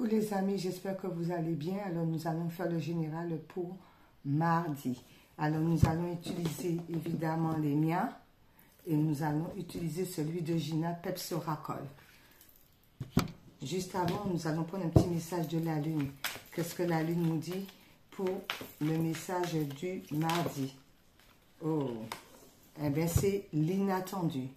Coucou les amis, j'espère que vous allez bien. Alors nous allons faire le général pour mardi. Alors nous allons utiliser évidemment les miens et nous allons utiliser celui de Gina Peps Oracle. Juste avant, nous allons prendre un petit message de la lune. Qu'est-ce que la lune nous dit pour le message du mardi? Oh, eh bien c'est l'inattendu.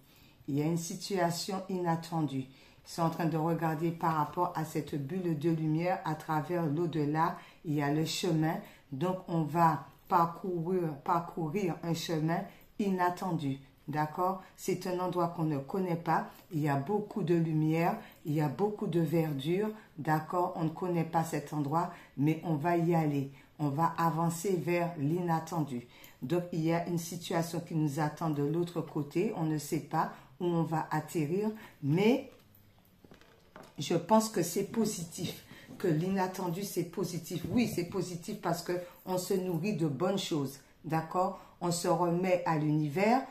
Il y a une situation inattendue. Ils sont en train de regarder par rapport à cette bulle de lumière à travers l'au-delà. Il y a le chemin. Donc, on va parcourir un chemin inattendu. D'accord? C'est un endroit qu'on ne connaît pas. Il y a beaucoup de lumière. Il y a beaucoup de verdure. D'accord? On ne connaît pas cet endroit, mais on va y aller. On va avancer vers l'inattendu. Donc, il y a une situation qui nous attend de l'autre côté. On ne sait pas où on va atterrir, mais je pense que c'est positif, que l'inattendu, c'est positif. Oui, c'est positif parce qu'on se nourrit de bonnes choses, d'accord? On se remet à l'univers.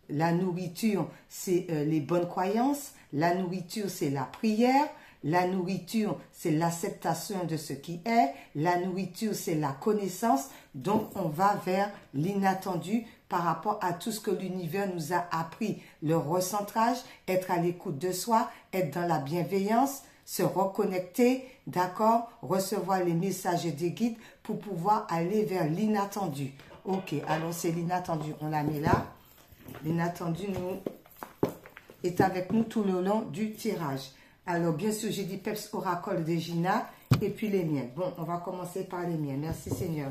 La nourriture, c'est les bonnes croyances. La nourriture, c'est la prière. La nourriture, c'est l'acceptation de ce qui est. La nourriture, c'est la connaissance. Donc, on va vers l'inattendu par rapport à tout ce que l'univers nous a appris. Le recentrage, être à l'écoute de soi, être dans la bienveillance, se reconnecter, d'accord, recevoir les messages des guides pour pouvoir aller vers l'inattendu. Ok, alors c'est l'inattendu. On la met là. L'inattendu est avec nous tout le long du tirage. Alors, bien sûr, j'ai dit Peps Oracle de Gina et puis les miens. Bon, on va commencer par les miens. Merci Seigneur.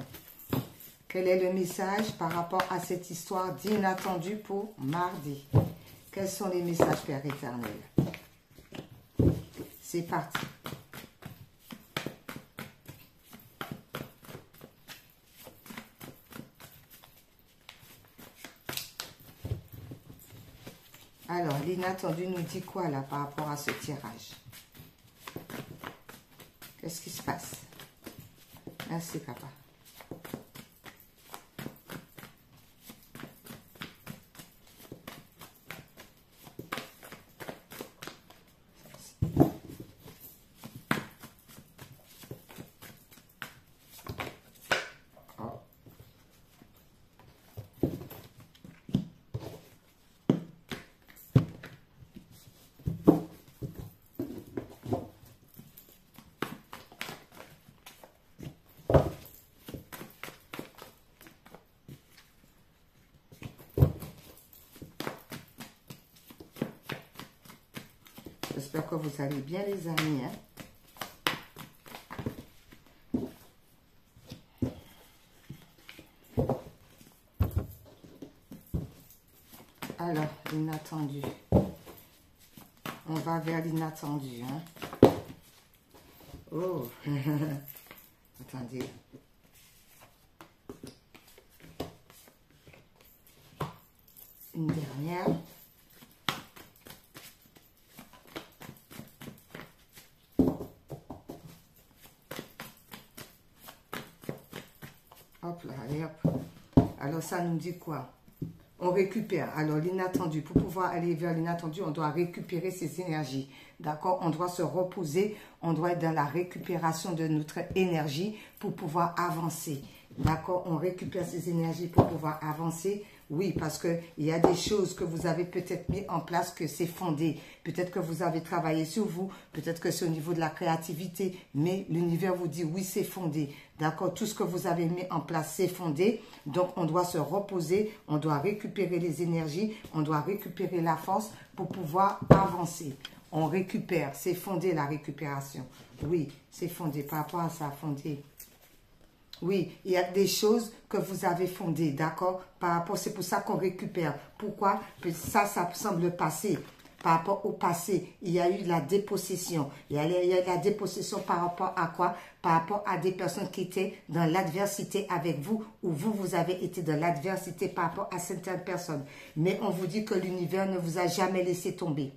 Quel est le message par rapport à cette histoire d'inattendu pour mardi? Quels sont les messages, Père éternel? C'est parti. Alors, l'inattendu nous dit quoi là par rapport à ce tirage? Qu'est-ce qui se passe? Merci, papa. J'espère que vous allez bien les amis. Alors, l'inattendu. On va vers l'inattendu. Oh, attendez. Une dernière. Hop là, allez hop. Alors ça nous dit quoi? On récupère. Alors l'inattendu, pour pouvoir aller vers l'inattendu, on doit récupérer ses énergies. D'accord? On doit se reposer, on doit être dans la récupération de notre énergie pour pouvoir avancer. D'accord? On récupère ses énergies pour pouvoir avancer. Oui, parce qu'il y a des choses que vous avez peut-être mis en place que c'est fondé. Peut-être que vous avez travaillé sur vous. Peut-être que c'est au niveau de la créativité. Mais l'univers vous dit oui, c'est fondé. D'accord? Tout ce que vous avez mis en place, c'est fondé. Donc, on doit se reposer. On doit récupérer les énergies. On doit récupérer la force pour pouvoir avancer. On récupère. C'est fondé la récupération. Oui, c'est fondé. Par rapport à ça, fondé. Oui, il y a des choses que vous avez fondées, d'accord? Par rapport, c'est pour ça qu'on récupère. Pourquoi? Parce que ça semble passé. Par rapport au passé, il y a eu la dépossession. Il y a la dépossession par rapport à quoi? Par rapport à des personnes qui étaient dans l'adversité avec vous ou vous avez été dans l'adversité par rapport à certaines personnes. Mais on vous dit que l'univers ne vous a jamais laissé tomber.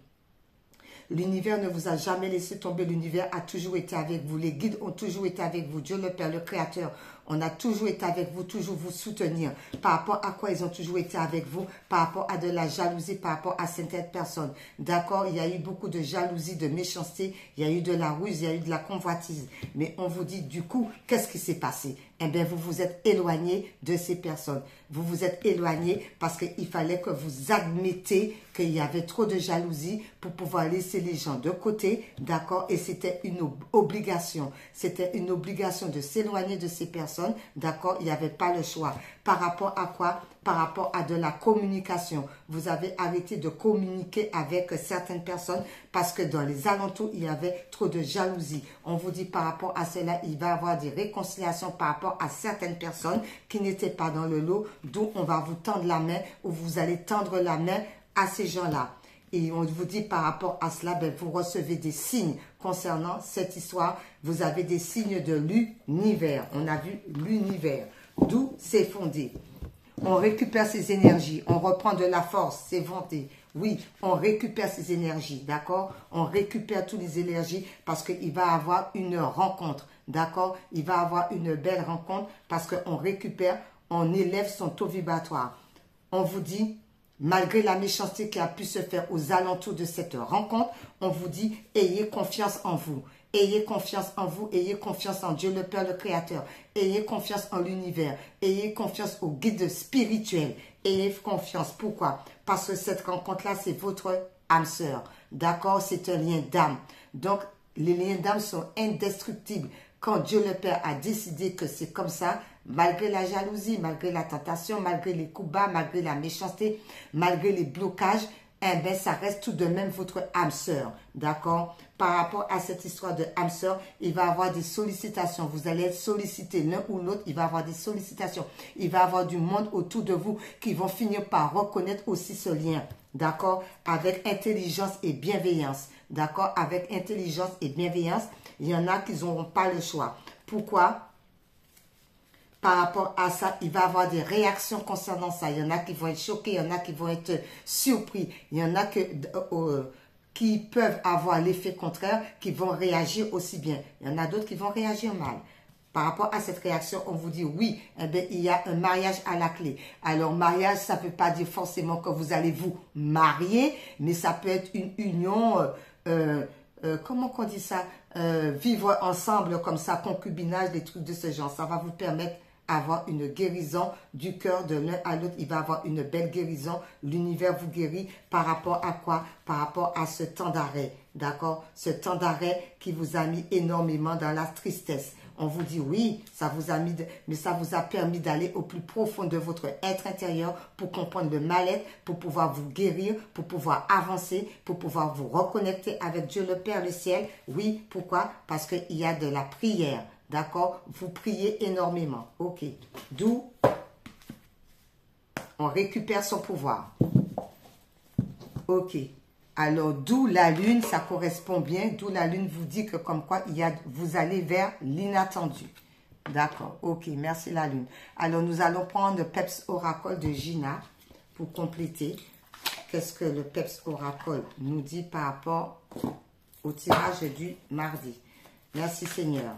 L'univers ne vous a jamais laissé tomber. L'univers a toujours été avec vous. Les guides ont toujours été avec vous. Dieu le Père, le Créateur, On a toujours été avec vous, toujours vous soutenir. Par rapport à quoi ils ont toujours été avec vous? Par rapport à de la jalousie, par rapport à certaines personnes. D'accord? Il y a eu beaucoup de jalousie, de méchanceté. Il y a eu de la ruse, il y a eu de la convoitise. Mais on vous dit, du coup, qu'est-ce qui s'est passé? Eh bien, vous vous êtes éloigné de ces personnes. Vous vous êtes éloigné parce qu'il fallait que vous admettiez qu'il y avait trop de jalousie pour pouvoir laisser les gens de côté, d'accord? Et c'était une obligation. C'était une obligation de s'éloigner de ces personnes, d'accord? Il n'y avait pas le choix. Par rapport à quoi? Par rapport à de la communication. Vous avez arrêté de communiquer avec certaines personnes parce que dans les alentours, il y avait trop de jalousie. On vous dit par rapport à cela, il va y avoir des réconciliations par rapport à certaines personnes qui n'étaient pas dans le lot, d'où on va vous tendre la main ou vous allez tendre la main à ces gens-là. Et on vous dit par rapport à cela, ben, vous recevez des signes concernant cette histoire. Vous avez des signes de l'univers. On a vu l'univers. D'où c'est fondé. On récupère ses énergies. On reprend de la force. C'est vanté. Oui, on récupère ses énergies. D'accord? On récupère toutes les énergies parce qu'il va avoir une rencontre. D'accord? Il va avoir une belle rencontre parce qu'on récupère, on élève son taux vibratoire. On vous dit, malgré la méchanceté qui a pu se faire aux alentours de cette rencontre, on vous dit, ayez confiance en vous. Ayez confiance en vous, ayez confiance en Dieu le Père, le Créateur. Ayez confiance en l'univers. Ayez confiance au guide spirituel. Ayez confiance. Pourquoi? Parce que cette rencontre-là, c'est votre âme sœur. D'accord? C'est un lien d'âme. Donc, les liens d'âme sont indestructibles. Quand Dieu le Père a décidé que c'est comme ça, malgré la jalousie, malgré la tentation, malgré les coups bas, malgré la méchanceté, malgré les blocages, eh bien, ça reste tout de même votre âme sœur. D'accord? Par rapport à cette histoire de âme sœur, il va y avoir des sollicitations. Vous allez être sollicité l'un ou l'autre. Il va y avoir des sollicitations. Il va y avoir du monde autour de vous qui vont finir par reconnaître aussi ce lien. D'accord? Avec intelligence et bienveillance. D'accord? Avec intelligence et bienveillance, il y en a qui n'auront pas le choix. Pourquoi? Par rapport à ça, il va y avoir des réactions concernant ça. Il y en a qui vont être choqués, il y en a qui vont être surpris. Il y en a qui peuvent avoir l'effet contraire, qui vont réagir aussi bien. Il y en a d'autres qui vont réagir mal. Par rapport à cette réaction, on vous dit oui, eh bien, il y a un mariage à la clé. Alors, mariage, ça ne veut pas dire forcément que vous allez vous marier, mais ça peut être une union, comment qu'on dit ça, vivre ensemble comme ça, concubinage, des trucs de ce genre. Ça va vous permettre d'avoir une guérison du cœur de l'un à l'autre. Il va avoir une belle guérison. L'univers vous guérit par rapport à quoi? Par rapport à ce temps d'arrêt. D'accord? Ce temps d'arrêt qui vous a mis énormément dans la tristesse. On vous dit oui, ça vous a mis, mais ça vous a permis d'aller au plus profond de votre être intérieur pour comprendre le mal-être, pour pouvoir vous guérir, pour pouvoir avancer, pour pouvoir vous reconnecter avec Dieu le Père, le ciel. Oui, pourquoi? Parce qu'il y a de la prière. D'accord? Vous priez énormément. Ok. D'où on récupère son pouvoir. Ok. Alors, d'où la lune, ça correspond bien. D'où la lune vous dit que comme quoi vous allez vers l'inattendu. D'accord. Ok. Merci la lune. Alors, nous allons prendre le Peps Oracle de Gina pour compléter. Qu'est-ce que le Peps Oracle nous dit par rapport au tirage du mardi? Merci Seigneur.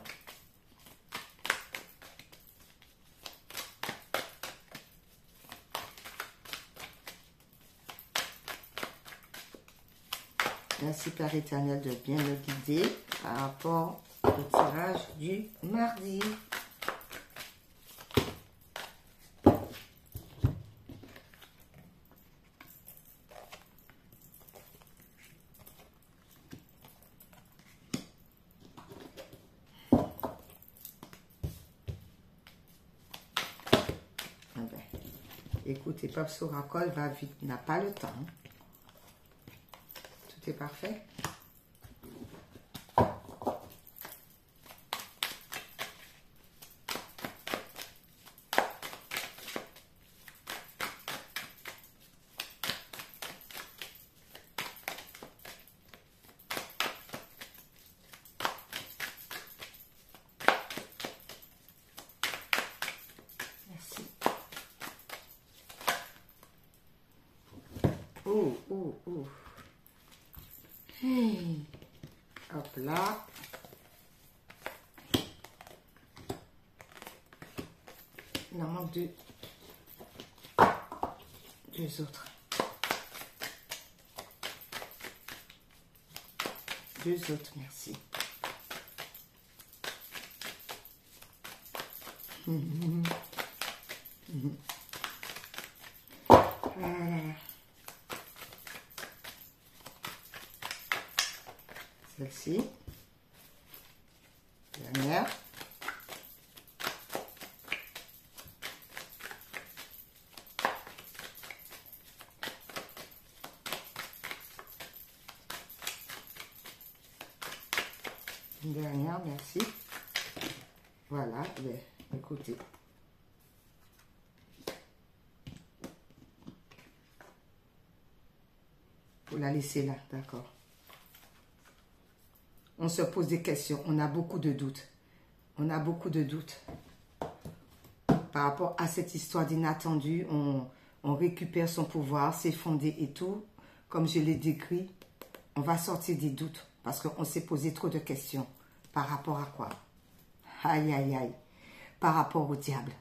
Merci Père éternel de bien me guider par rapport au tirage du mardi. Écoutez, Peps Oracle va vite, n'a pas le temps. Tout est parfait. Oh, oh, oh. Hey. Hop là. Il en manque deux autres. Deux autres, merci. Celle-ci. Dernière. Une dernière, merci. Voilà, écoutez. Vous la laissez là, d'accord. On se pose des questions, on a beaucoup de doutes. On a beaucoup de doutes. Par rapport à cette histoire d'inattendu, on récupère son pouvoir, c'est fondé et tout. Comme je l'ai décrit, on va sortir des doutes parce qu'on s'est posé trop de questions. Par rapport à quoi? Aïe, aïe, aïe. Par rapport au diable.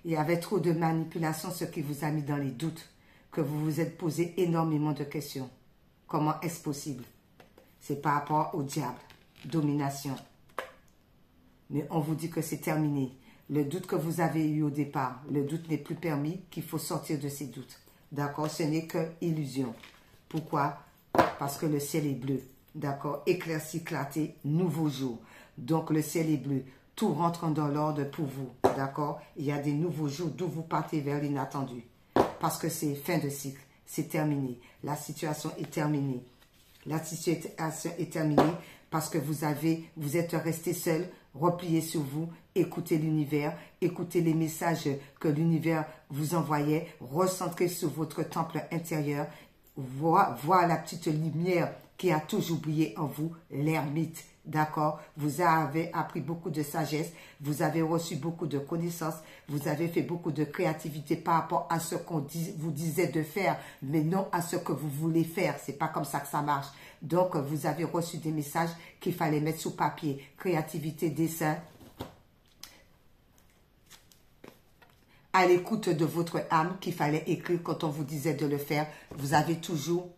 Il y avait trop de manipulation, ce qui vous a mis dans les doutes, que vous vous êtes posé énormément de questions. Comment est-ce possible? C'est par rapport au diable. Domination. Mais on vous dit que c'est terminé. Le doute que vous avez eu au départ, le doute n'est plus permis, qu'il faut sortir de ces doutes. D'accord? Ce n'est que illusion. Pourquoi? Parce que le ciel est bleu. D'accord? Éclairci, clarté, nouveau jour. Donc le ciel est bleu. Tout rentre dans l'ordre pour vous. D'accord? Il y a des nouveaux jours d'où vous partez vers l'inattendu. Parce que c'est fin de cycle. C'est terminé. La situation est terminée. La situation est terminée parce que vous êtes resté seul, replié sur vous, écoutez l'univers, écoutez les messages que l'univers vous envoyait, recentrez sur votre temple intérieur, voir la petite lumière qui a toujours brillé en vous, l'ermite. D'accord? Vous avez appris beaucoup de sagesse, vous avez reçu beaucoup de connaissances, vous avez fait beaucoup de créativité par rapport à ce qu'on vous disait de faire, mais non à ce que vous voulez faire. C'est pas comme ça que ça marche. Donc, vous avez reçu des messages qu'il fallait mettre sous papier. Créativité, dessin. À l'écoute de votre âme qu'il fallait écrire quand on vous disait de le faire. Vous avez toujours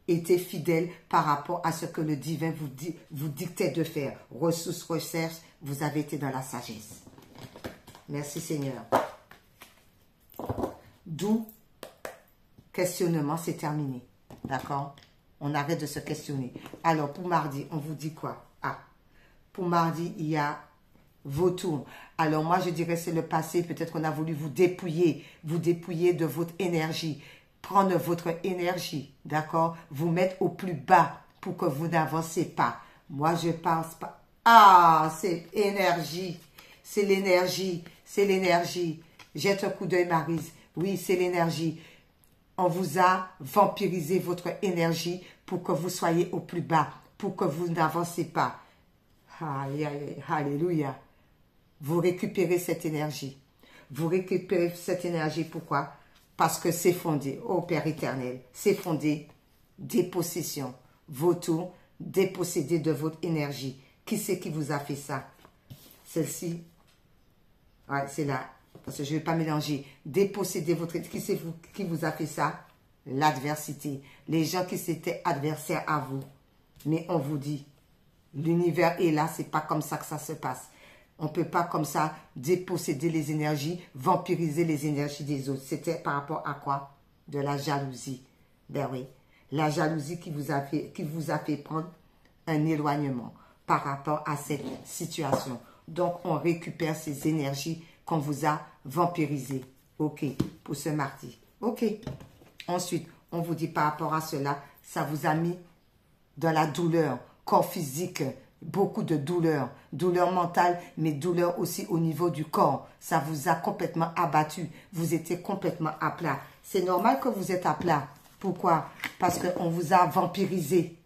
été fidèle par rapport à ce que le divin vous dictait de faire. Ressources, recherche, vous avez été dans la sagesse. Merci Seigneur. D'où questionnement, c'est terminé. D'accord? On arrête de se questionner. Alors, pour mardi, on vous dit quoi? Ah, pour mardi, il y a vos tours. Alors, moi, je dirais c'est le passé. Peut-être qu'on a voulu vous dépouiller de votre énergie. Prendre votre énergie, d'accord? Vous mettre au plus bas pour que vous n'avancez pas. Moi, je pense pas. Ah, c'est énergie. C'est l'énergie. C'est l'énergie. Jette un coup d'œil, Maryse. Oui, c'est l'énergie. On vous a vampirisé votre énergie pour que vous soyez au plus bas, pour que vous n'avancez pas. Alléluia. Vous récupérez cette énergie. Vous récupérez cette énergie, pourquoi? Parce que c'est fondé, ô Père éternel, c'est fondé, dépossession. Vos tours, dépossédés de votre énergie. Qui c'est qui vous a fait ça? Celle-ci, ouais, c'est là, parce que je ne vais pas mélanger. Déposséder votre... Qui c'est qui vous a fait ça? L'adversité. Les gens qui s'étaient adversaires à vous. Mais on vous dit, l'univers est là, c'est pas comme ça que ça se passe. On ne peut pas comme ça déposséder les énergies, vampiriser les énergies des autres. C'était par rapport à quoi? De la jalousie. Ben oui, la jalousie qui vous a fait prendre un éloignement par rapport à cette situation. Donc, on récupère ces énergies qu'on vous a vampirisées. OK, pour ce mardi. OK. Ensuite, on vous dit par rapport à cela, ça vous a mis dans la douleur, corps physique, beaucoup de douleur, douleur mentale, mais douleur aussi au niveau du corps. Ça vous a complètement abattu. Vous étiez complètement à plat. C'est normal que vous êtes à plat. Pourquoi? Parce qu'on vous a vampirisé.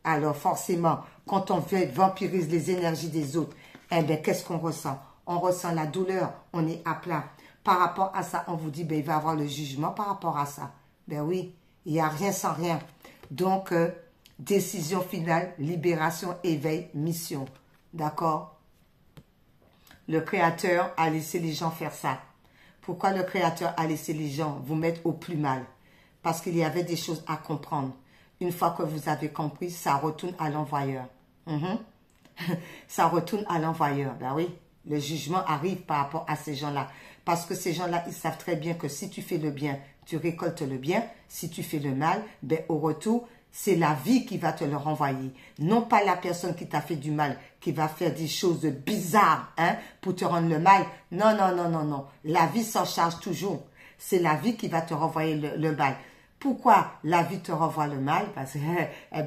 Alors forcément, quand on vampirise les énergies des autres, eh bien, qu'est-ce qu'on ressent? On ressent la douleur, on est à plat. Par rapport à ça, on vous dit, ben, il va y avoir le jugement par rapport à ça. Ben oui, il n'y a rien sans rien. Donc, décision finale, libération, éveil, mission. D'accord? le Créateur a laissé les gens faire ça? Pourquoi le Créateur a laissé les gens vous mettre au plus mal? Parce qu'il y avait des choses à comprendre. Une fois que vous avez compris, ça retourne à l'envoyeur. Ça retourne à l'envoyeur. Ben oui, le jugement arrive par rapport à ces gens-là. Parce que ces gens-là, ils savent très bien que si tu fais le bien, tu récoltes le bien. Si tu fais le mal, ben au retour, c'est la vie qui va te le renvoyer. Non pas la personne qui t'a fait du mal, qui va faire des choses bizarres pour te rendre le mal. Non, non, non, non, non. La vie s'en charge toujours. C'est la vie qui va te renvoyer le mal. Pourquoi la vie te renvoie le mal? Parce que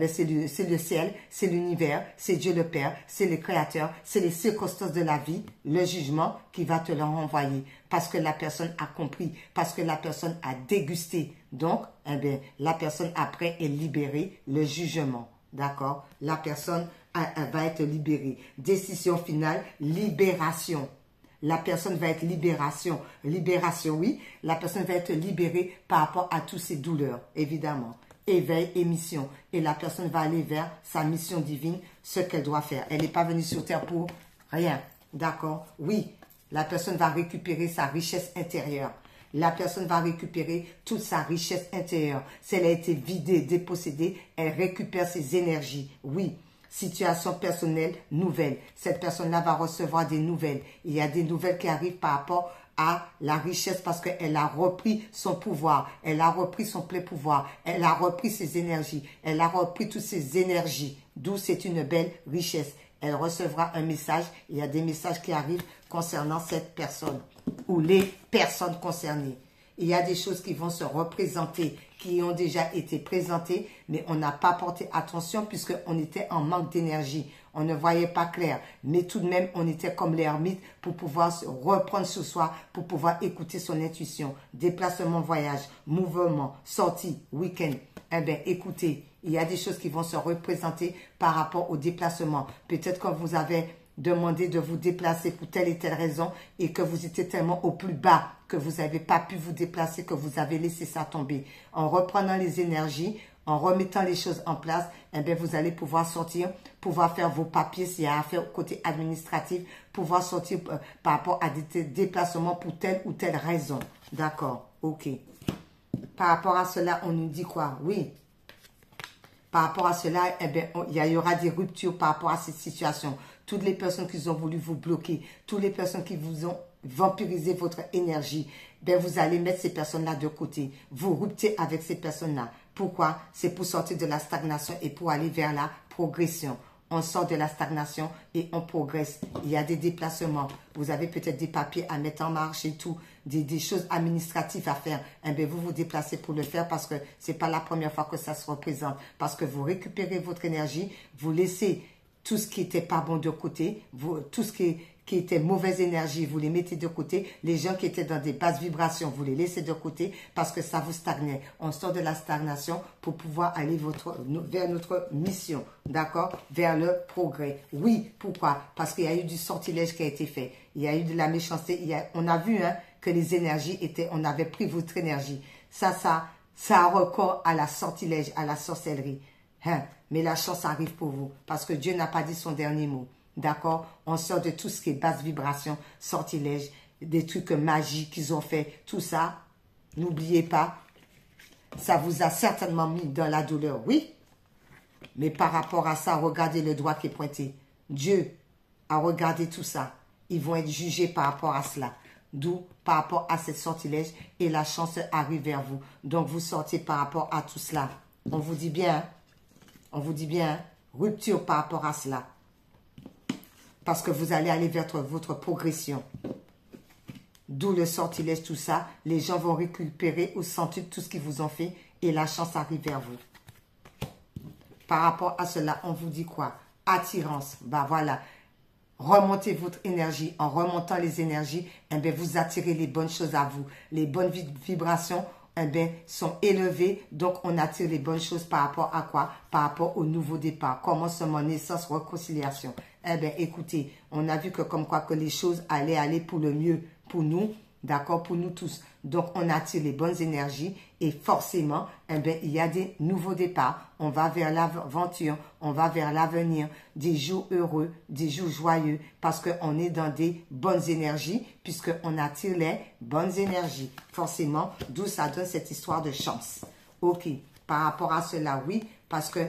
c'est le ciel, c'est l'univers, c'est Dieu le Père, c'est le Créateur, c'est les circonstances de la vie, le jugement qui va te le renvoyer. Parce que la personne a compris, parce que la personne a dégusté. Donc, la personne après est libérée, le jugement. D'accord? La personne va être libérée. Décision finale, libération. La personne va être libération, oui, la personne va être libérée par rapport à toutes ses douleurs, évidemment. Éveil et mission. Et la personne va aller vers sa mission divine, ce qu'elle doit faire. Elle n'est pas venue sur terre pour rien, d'accord? Oui, la personne va récupérer sa richesse intérieure. La personne va récupérer toute sa richesse intérieure. Si elle a été vidée, dépossédée, elle récupère ses énergies, oui. Situation personnelle nouvelle. Cette personne-là va recevoir des nouvelles. Il y a des nouvelles qui arrivent par rapport à la richesse parce qu'elle a repris son pouvoir. Elle a repris son plein pouvoir. Elle a repris ses énergies. Elle a repris toutes ses énergies. D'où c'est une belle richesse. Elle recevra un message. Il y a des messages qui arrivent concernant cette personne ou les personnes concernées. Il y a des choses qui vont se représenter, qui ont déjà été présentées, mais on n'a pas porté attention puisqu'on était en manque d'énergie. On ne voyait pas clair, mais tout de même, on était comme l'ermite pour pouvoir se reprendre sur soi, pour pouvoir écouter son intuition. Déplacement, voyage, mouvement, sortie, week-end. Eh bien, écoutez, il y a des choses qui vont se représenter par rapport au déplacement. Peut-être que vous avez demandé de vous déplacer pour telle et telle raison et que vous étiez tellement au plus bas que vous n'avez pas pu vous déplacer, que vous avez laissé ça tomber. En reprenant les énergies, en remettant les choses en place, eh bien, vous allez pouvoir sortir, pouvoir faire vos papiers s'il y a à faire côté administratif, pouvoir sortir par rapport à des déplacements pour telle ou telle raison. D'accord, ok. Par rapport à cela, on nous dit quoi? Oui. Par rapport à cela, eh bien, il y aura des ruptures par rapport à cette situation. Toutes les personnes qui ont voulu vous bloquer, toutes les personnes qui vous ont vampirisé votre énergie, ben vous allez mettre ces personnes-là de côté. Vous ruptez avec ces personnes-là. Pourquoi? C'est pour sortir de la stagnation et pour aller vers la progression. On sort de la stagnation et on progresse. Il y a des déplacements. Vous avez peut-être des papiers à mettre en marche et tout. Des choses administratives à faire. Eh bien, vous vous déplacez pour le faire parce que ce n'est pas la première fois que ça se représente. Parce que vous récupérez votre énergie, vous laissez tout ce qui n'était pas bon de côté, tout ce qui était mauvaise énergie, vous les mettez de côté. Les gens qui étaient dans des basses vibrations, vous les laissez de côté parce que ça vous stagnait. On sort de la stagnation pour pouvoir aller vers notre mission, d'accord? Vers le progrès. Oui, pourquoi? Parce qu'il y a eu du sortilège qui a été fait. Il y a eu de la méchanceté. On a vu que les énergies étaient, on avait pris votre énergie. Ça a recours à la sortilège, à la sorcellerie. Mais la chance arrive pour vous parce que Dieu n'a pas dit son dernier mot. D'accord? On sort de tout ce qui est basse vibration, sortilège, des trucs magiques qu'ils ont fait. Tout ça, n'oubliez pas, ça vous a certainement mis dans la douleur, oui. Mais par rapport à ça, regardez le doigt qui est pointé. Dieu a regardé tout ça. Ils vont être jugés par rapport à cela. D'où, par rapport à cette sortilège, et la chance arrive vers vous. Donc, vous sortez par rapport à tout cela. On vous dit bien, rupture par rapport à cela. Parce que vous allez aller vers votre progression. D'où le sortilège, tout ça. Les gens vont récupérer au centuple tout ce qu'ils vous ont fait et la chance arrive vers vous. Par rapport à cela, on vous dit quoi? Attirance. Ben voilà. Remontez votre énergie. En remontant les énergies, eh bien, vous attirez les bonnes choses à vous. Les bonnes vibrations eh bien, sont élevées. Donc, on attire les bonnes choses par rapport à quoi? Par rapport au nouveau départ. Commencement, naissance, réconciliation. Eh bien, écoutez, on a vu que comme quoi que les choses allaient aller pour le mieux pour nous. d'accord, pour nous tous. Donc, on attire les bonnes énergies et forcément, eh bien, il y a des nouveaux départs. On va vers l'aventure, on va vers l'avenir, des jours heureux, des jours joyeux, parce qu'on est dans des bonnes énergies, puisqu'on attire les bonnes énergies. Forcément, d'où ça donne cette histoire de chance. Ok, par rapport à cela, oui, parce que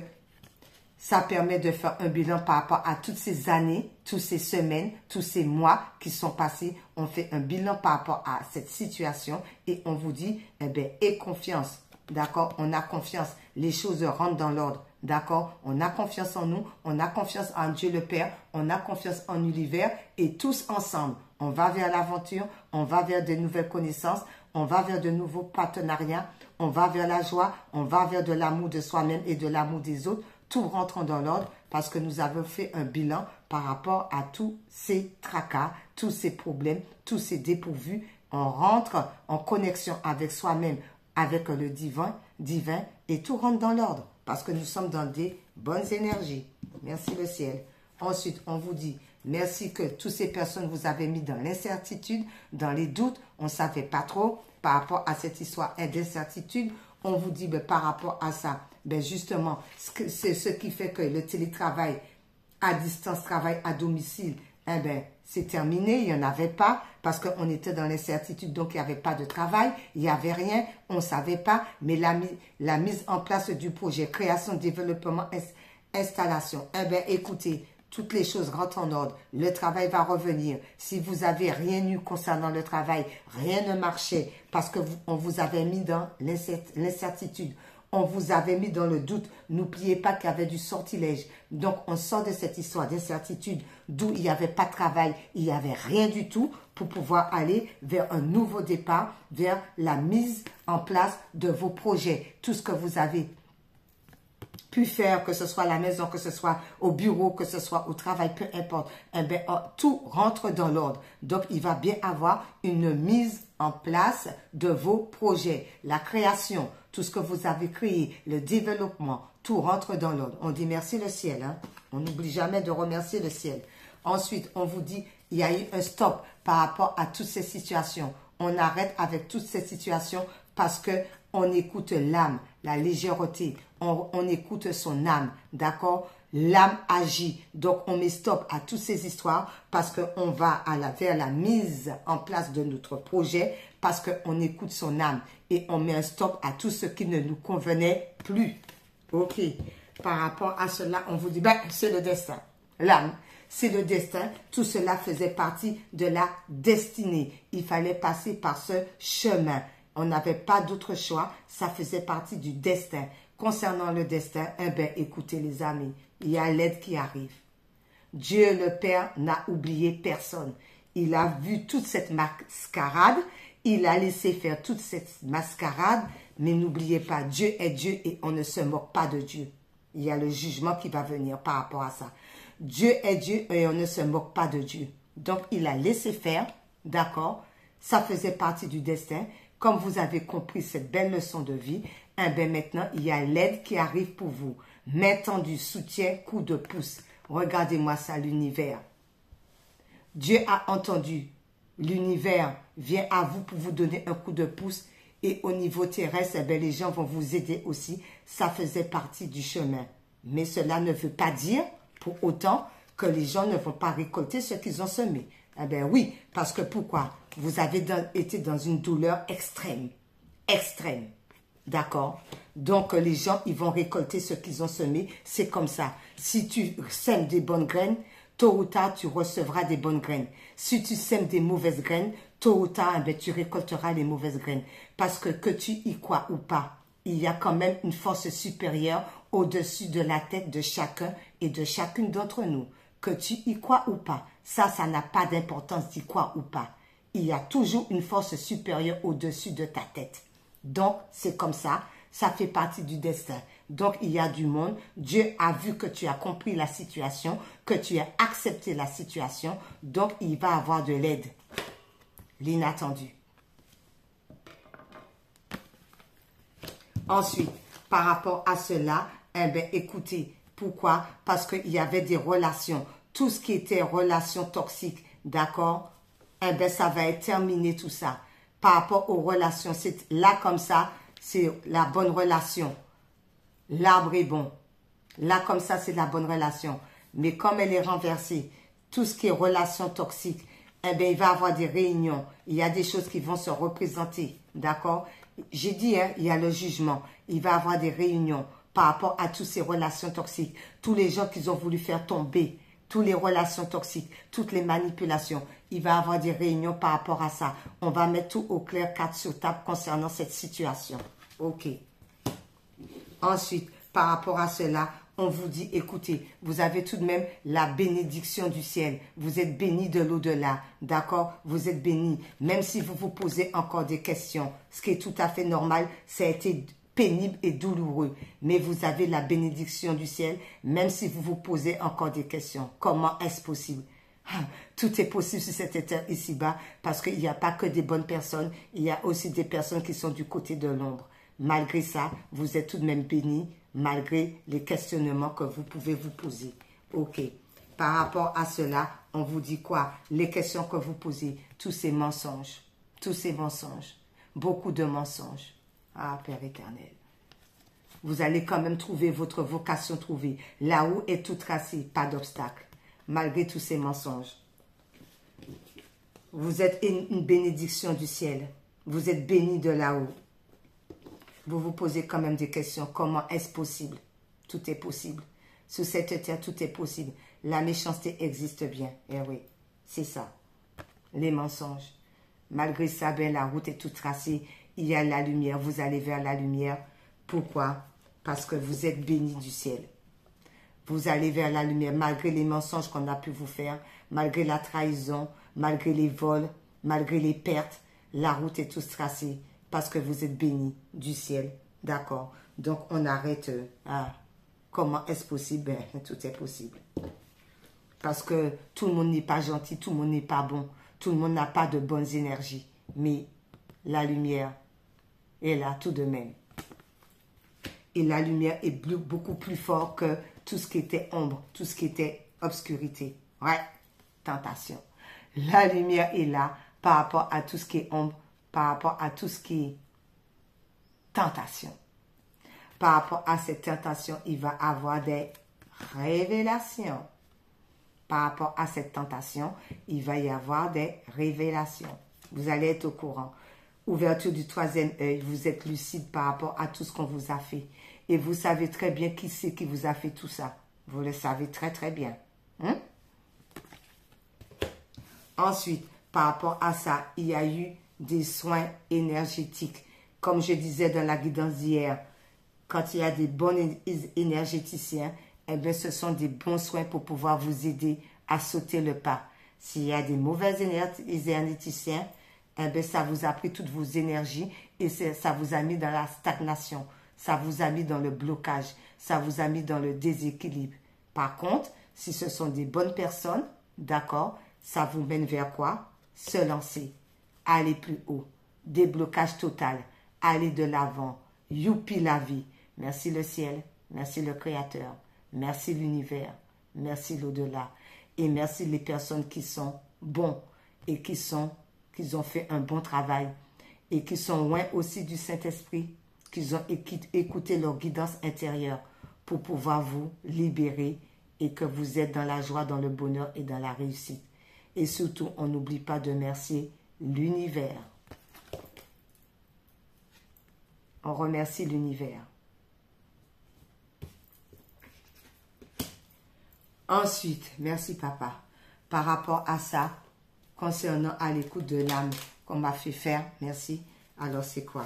ça permet de faire un bilan par rapport à toutes ces années, toutes ces semaines, tous ces mois qui sont passés. On fait un bilan par rapport à cette situation et on vous dit, eh bien, aie confiance. D'accord? On a confiance. Les choses rentrent dans l'ordre. D'accord? On a confiance en nous. On a confiance en Dieu le Père. On a confiance en l'univers. Et tous ensemble, on va vers l'aventure. On va vers de nouvelles connaissances. On va vers de nouveaux partenariats. On va vers la joie. On va vers de l'amour de soi-même et de l'amour des autres. Tout rentre dans l'ordre parce que nous avons fait un bilan par rapport à tous ces tracas, tous ces problèmes, tous ces dépourvus. On rentre en connexion avec soi-même, avec le divin, et tout rentre dans l'ordre parce que nous sommes dans des bonnes énergies. Merci le ciel. Ensuite, on vous dit merci que toutes ces personnes vous avez mis dans l'incertitude, dans les doutes. On ne savait pas trop par rapport à cette histoire d'incertitude. On vous dit par rapport à ça, justement, c'est ce qui fait que le télétravail à distance, travail à domicile, c'est terminé, il n'y en avait pas parce qu'on était dans l'incertitude, donc il n'y avait pas de travail, il n'y avait rien, on ne savait pas, mais la mise en place du projet, création, développement, installation, écoutez, toutes les choses rentrent en ordre, le travail va revenir. Si vous n'avez rien eu concernant le travail, rien ne marchait parce qu'on vous avait mis dans l'incertitude. On vous avait mis dans le doute. N'oubliez pas qu'il y avait du sortilège. Donc, on sort de cette histoire d'incertitude d'où il n'y avait pas de travail, il n'y avait rien du tout pour pouvoir aller vers un nouveau départ, vers la mise en place de vos projets. Tout ce que vous avez pu faire, que ce soit à la maison, que ce soit au bureau, que ce soit au travail, peu importe, tout rentre dans l'ordre. Donc, il va bien avoir une mise en place de vos projets, la création, tout ce que vous avez créé, le développement, tout rentre dans l'ordre. On dit merci le ciel, hein? On n'oublie jamais de remercier le ciel. Ensuite, on vous dit, il y a eu un stop par rapport à toutes ces situations. On arrête avec toutes ces situations parce que on écoute l'âme, la légèreté, on écoute son âme, d'accord? L'âme agit. Donc, on met stop à toutes ces histoires parce qu'on va vers la mise en place de notre projet parce qu'on écoute son âme et on met un stop à tout ce qui ne nous convenait plus. Ok. Par rapport à cela, on vous dit, c'est le destin. L'âme, c'est le destin. Tout cela faisait partie de la destinée. Il fallait passer par ce chemin. On n'avait pas d'autre choix. Ça faisait partie du destin. Concernant le destin, écoutez les amis, il y a l'aide qui arrive. Dieu le Père n'a oublié personne. Il a vu toute cette mascarade. Il a laissé faire toute cette mascarade. Mais n'oubliez pas, Dieu est Dieu et on ne se moque pas de Dieu. Il y a le jugement qui va venir par rapport à ça. Dieu est Dieu et on ne se moque pas de Dieu. Donc, il a laissé faire, d'accord? Ça faisait partie du destin. Comme vous avez compris cette belle leçon de vie, maintenant, il y a l'aide qui arrive pour vous. Main tendue, soutien, coup de pouce. Regardez-moi ça, l'univers. Dieu a entendu. L'univers vient à vous pour vous donner un coup de pouce. Et au niveau terrestre, les gens vont vous aider aussi. Ça faisait partie du chemin. Mais cela ne veut pas dire, pour autant, que les gens ne vont pas récolter ce qu'ils ont semé. Oui, parce que pourquoi? Vous avez été dans une douleur extrême. Extrême. D'accord? Donc, les gens, ils vont récolter ce qu'ils ont semé. C'est comme ça. Si tu sèmes des bonnes graines, tôt ou tard, tu recevras des bonnes graines. Si tu sèmes des mauvaises graines, tôt ou tard, tu récolteras les mauvaises graines. Parce que tu y crois ou pas, il y a quand même une force supérieure au-dessus de la tête de chacun et de chacune d'entre nous. Que tu y crois ou pas, ça n'a pas d'importance d'y croire ou pas. Il y a toujours une force supérieure au-dessus de ta tête. Donc, c'est comme ça. Ça fait partie du destin. Donc, il y a du monde. Dieu a vu que tu as compris la situation, que tu as accepté la situation. Donc, il va avoir de l'aide. L'inattendu. Ensuite, par rapport à cela, écoutez, pourquoi? Parce qu'il y avait des relations. Tout ce qui était relations toxiques, d'accord? eh bien, ça va être terminé tout ça. Par rapport aux relations, c'est là comme ça, c'est la bonne relation. L'arbre est bon. Là comme ça, c'est la bonne relation. Mais comme elle est renversée, tout ce qui est relation toxique, eh bien, il va y avoir des réunions. Il y a des choses qui vont se représenter. D'accord? J'ai dit, hein, il y a le jugement. Il va y avoir des réunions par rapport à toutes ces relations toxiques. Tous les gens qui ont voulu faire tomber, toutes les relations toxiques, toutes les manipulations. Il va y avoir des réunions par rapport à ça. On va mettre tout au clair, carte sur table concernant cette situation. OK. Ensuite, par rapport à cela, on vous dit, écoutez, vous avez tout de même la bénédiction du ciel. Vous êtes bénis de l'au-delà, d'accord? Vous êtes bénis. Même si vous vous posez encore des questions, ce qui est tout à fait normal, ça a été pénible et douloureux. Mais vous avez la bénédiction du ciel, même si vous vous posez encore des questions. Comment est-ce possible? Tout est possible sur cette terre ici-bas, parce qu'il n'y a pas que des bonnes personnes, il y a aussi des personnes qui sont du côté de l'ombre. Malgré ça, vous êtes tout de même bénis, malgré les questionnements que vous pouvez vous poser. OK. Par rapport à cela, on vous dit quoi? Les questions que vous posez, tous ces mensonges, beaucoup de mensonges. Ah, Père éternel. Vous allez quand même trouver votre vocation trouvée. La roue est tout tracée, pas d'obstacle, malgré tous ces mensonges. Vous êtes une bénédiction du ciel. Vous êtes bénis de là-haut. Vous vous posez quand même des questions. Comment est-ce possible? Tout est possible. Sur cette terre, tout est possible. La méchanceté existe bien. Eh oui, c'est ça. Les mensonges. Malgré ça, ben, la route est toute tracée. Il y a la lumière. Vous allez vers la lumière. Pourquoi? Parce que vous êtes bénis du ciel. Vous allez vers la lumière. Malgré les mensonges qu'on a pu vous faire, malgré la trahison, malgré les vols, malgré les pertes, la route est toute tracée. Parce que vous êtes bénis du ciel. D'accord? Donc, on arrête. Comment est-ce possible? Ben, tout est possible. Parce que tout le monde n'est pas gentil, tout le monde n'est pas bon. Tout le monde n'a pas de bonnes énergies. Mais la lumière est là tout de même. Et la lumière est beaucoup plus forte que tout ce qui était ombre, tout ce qui était obscurité. Ouais, tentation. La lumière est là par rapport à tout ce qui est ombre, par rapport à tout ce qui est tentation. Par rapport à cette tentation, il va y avoir des révélations. Par rapport à cette tentation, il va y avoir des révélations. Vous allez être au courant. Ouverture du troisième œil, vous êtes lucide par rapport à tout ce qu'on vous a fait. Et vous savez très bien qui c'est qui vous a fait tout ça. Vous le savez très très bien. Ensuite, par rapport à ça, il y a eu des soins énergétiques. Comme je disais dans la guidance d'hier, quand il y a des bons énergéticiens, eh bien, ce sont des bons soins pour pouvoir vous aider à sauter le pas. S'il y a des mauvais énergéticiens, eh bien, ça vous a pris toutes vos énergies et ça vous a mis dans la stagnation. Ça vous a mis dans le blocage. Ça vous a mis dans le déséquilibre. Par contre, si ce sont des bonnes personnes, d'accord, ça vous mène vers quoi? Se lancer. Aller plus haut. Déblocage total. Aller de l'avant. Youpi la vie. Merci le ciel. Merci le Créateur. Merci l'univers. Merci l'au-delà. Et merci les personnes qui sont bons et qui ont fait un bon travail et qui sont loin aussi du Saint-Esprit, qu'ils ont écouté leur guidance intérieure pour pouvoir vous libérer et que vous êtes dans la joie, dans le bonheur et dans la réussite. Et surtout, on n'oublie pas de remercier l'univers. On remercie l'univers. Ensuite, merci papa, par rapport à ça, concernant à l'écoute de l'âme qu'on m'a fait faire, merci. Alors c'est quoi?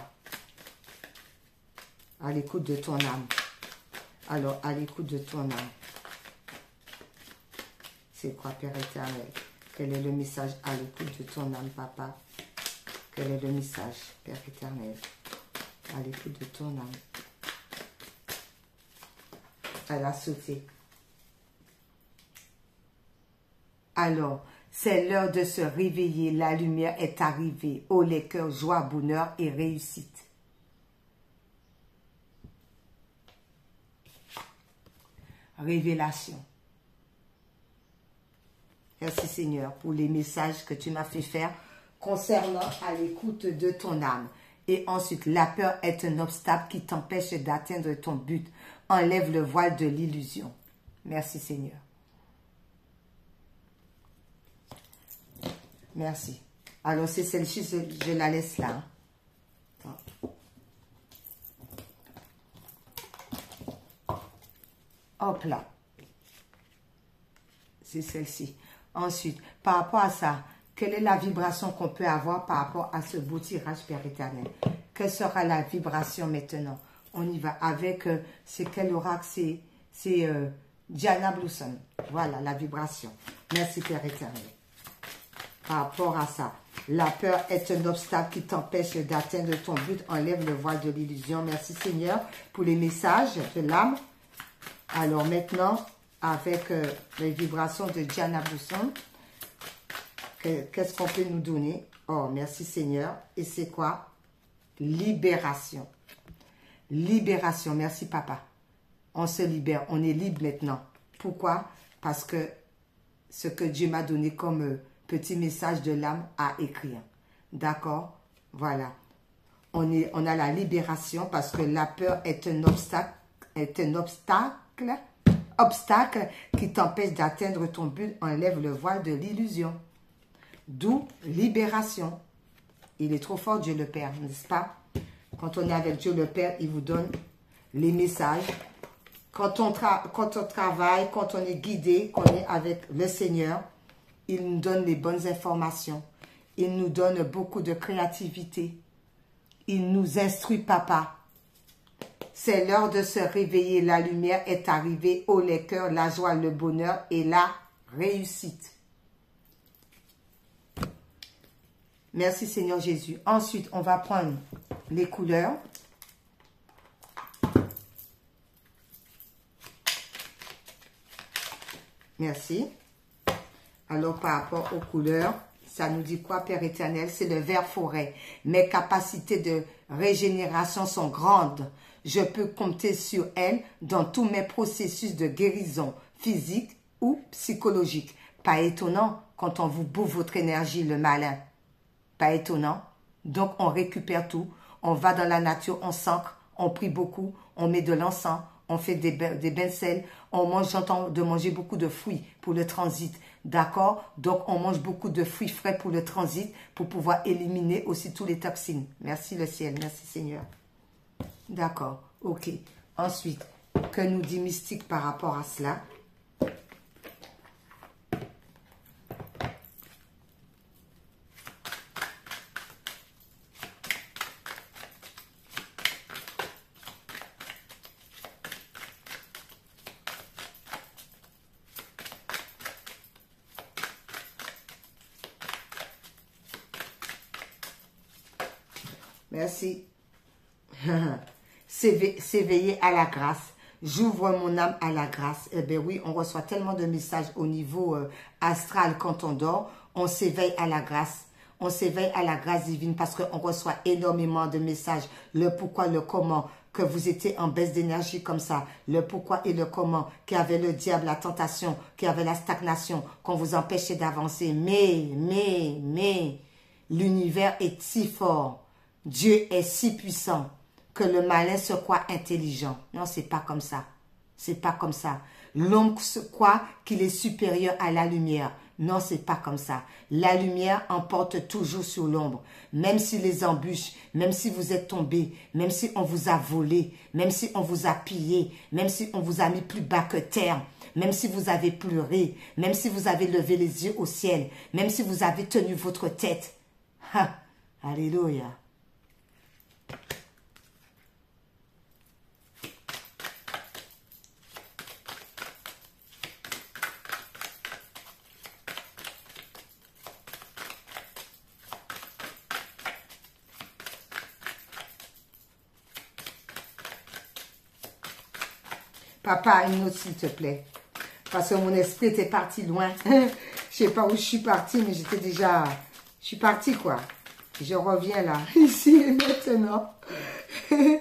À l'écoute de ton âme. Alors, à l'écoute de ton âme. C'est quoi, Père éternel? Quel est le message à l'écoute de ton âme, papa? Quel est le message, Père éternel? À l'écoute de ton âme. Elle a sauté. Alors, c'est l'heure de se réveiller. La lumière est arrivée. Oh, les cœurs, joie, bonheur et réussite. Révélation. Merci Seigneur pour les messages que tu m'as fait faire concernant à l'écoute de ton âme. Et ensuite, la peur est un obstacle qui t'empêche d'atteindre ton but. Enlève le voile de l'illusion. Merci Seigneur. Merci. Alors c'est celle-ci, je la laisse là. Hop là. C'est celle-ci. Ensuite, par rapport à ça, quelle est la vibration qu'on peut avoir par rapport à ce beau tirage Père éternel? Quelle sera la vibration maintenant? On y va avec, c'est quel oracle? C'est Diana Blossom. Voilà, la vibration. Merci Père éternel. Par rapport à ça, la peur est un obstacle qui t'empêche d'atteindre ton but. Enlève le voile de l'illusion. Merci Seigneur pour les messages de l'âme. Alors maintenant, avec les vibrations de Diana Blossom, qu'est-ce qu'on peut nous donner? Oh, merci Seigneur. Et c'est quoi? Libération. Libération. Merci Papa. On se libère. On est libre maintenant. Pourquoi? Parce que ce que Dieu m'a donné comme petit message de l'âme à écrire. D'accord? Voilà. On a la libération parce que la peur est un obstacle qui t'empêche d'atteindre ton but. Enlève le voile de l'illusion. D'où libération. Il est trop fort, Dieu le Père, n'est-ce pas? Quand on est avec Dieu le Père, il vous donne les messages. Quand on travaille, quand on est guidé, qu'on est avec le Seigneur, il nous donne les bonnes informations. Il nous donne beaucoup de créativité. Il nous instruit, Papa. C'est l'heure de se réveiller. La lumière est arrivée. Oh les cœurs, la joie, le bonheur et la réussite. Merci Seigneur Jésus. Ensuite, on va prendre les couleurs. Merci. Alors, par rapport aux couleurs, ça nous dit quoi, Père éternel? C'est le vert forêt. Mes capacités de régénération sont grandes. Je peux compter sur elles dans tous mes processus de guérison physique ou psychologique. Pas étonnant quand on vous bouffe votre énergie, le malin. Pas étonnant. Donc, on récupère tout. On va dans la nature, on s'ancre, on prie beaucoup, on met de l'encens, on fait des bains de sel. On mange, j'entends de manger beaucoup de fruits pour le transit. D'accord? Donc, on mange beaucoup de fruits frais pour le transit, pour pouvoir éliminer aussi tous les toxines. Merci le ciel. Merci Seigneur. D'accord. Ok. Ensuite, que nous dit Mystique par rapport à cela? Merci. S'éveiller à la grâce. J'ouvre mon âme à la grâce. Eh bien oui, on reçoit tellement de messages au niveau astral quand on dort. On s'éveille à la grâce. On s'éveille à la grâce divine parce qu'on reçoit énormément de messages. Le pourquoi, le comment, que vous étiez en baisse d'énergie comme ça. Le pourquoi et le comment, qu'il y avait le diable, la tentation, qu'il y avait la stagnation, qu'on vous empêchait d'avancer. Mais, l'univers est si fort. Dieu est si puissant que le malin se croit intelligent. Non, c'est pas comme ça. C'est pas comme ça. L'homme se croit qu'il est supérieur à la lumière. Non, c'est pas comme ça. La lumière emporte toujours sur l'ombre. Même si les embûches, même si vous êtes tombé, même si on vous a volé, même si on vous a pillé, même si on vous a mis plus bas que terre, même si vous avez pleuré, même si vous avez levé les yeux au ciel, même si vous avez tenu votre tête. Ha! Alléluia. Papa, une autre s'il te plaît. Parce que mon esprit était parti loin. Je sais pas où je suis partie, mais j'étais déjà... Je suis partie quoi. Je reviens là, ici et maintenant. Je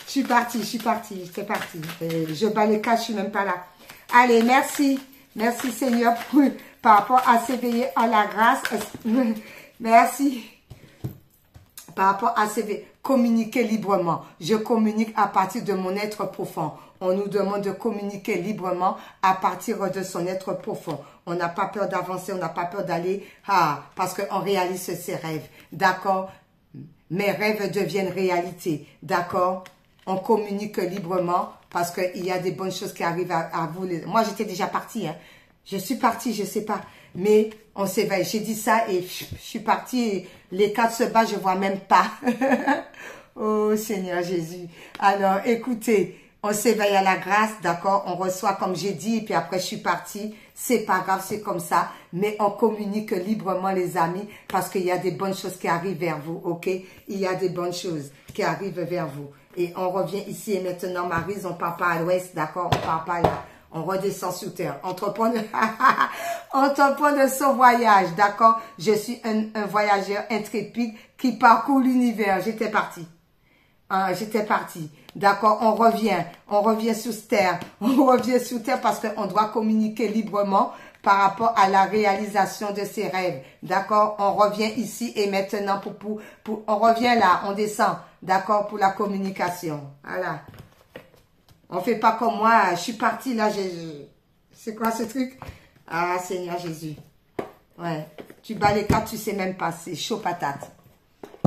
suis partie, c'est parti. Je bats les cas, je suis même pas là. Allez, merci. Merci Seigneur par rapport à s'éveiller à la grâce. Merci. Par rapport à communiquer librement. Je communique à partir de mon être profond. On nous demande de communiquer librement à partir de son être profond. On n'a pas peur d'avancer, on n'a pas peur d'aller, parce qu'on réalise ses rêves. D'accord? Mes rêves deviennent réalité. D'accord? On communique librement parce qu'il y a des bonnes choses qui arrivent à vous. Moi, j'étais déjà partie. Hein. Je suis partie, je sais pas. Mais on s'éveille. J'ai dit ça et je suis partie. Et les cartes se battent, je vois même pas. Oh Seigneur Jésus. Alors, écoutez, on s'éveille à la grâce, d'accord? On reçoit comme j'ai dit et puis après je suis partie. C'est pas grave, c'est comme ça. Mais on communique librement les amis parce qu'il y a des bonnes choses qui arrivent vers vous, ok? Il y a des bonnes choses qui arrivent vers vous. Et on revient ici et maintenant, Maryse, on part pas à l'ouest, d'accord? On part pas là. On redescend sous terre. Entreprendre son voyage, d'accord? Je suis un voyageur intrépide qui parcourt l'univers. J'étais partie. J'étais partie. D'accord? On revient sous terre. On revient sous terre parce qu'on doit communiquer librement par rapport à la réalisation de ses rêves. D'accord? On revient ici et maintenant on revient là, on descend. D'accord? Pour la communication. Voilà. On fait pas comme moi, je suis partie là, c'est quoi ce truc? Ah, Seigneur Jésus. Ouais, tu bats les cartes, tu sais même pas, c'est chaud patate.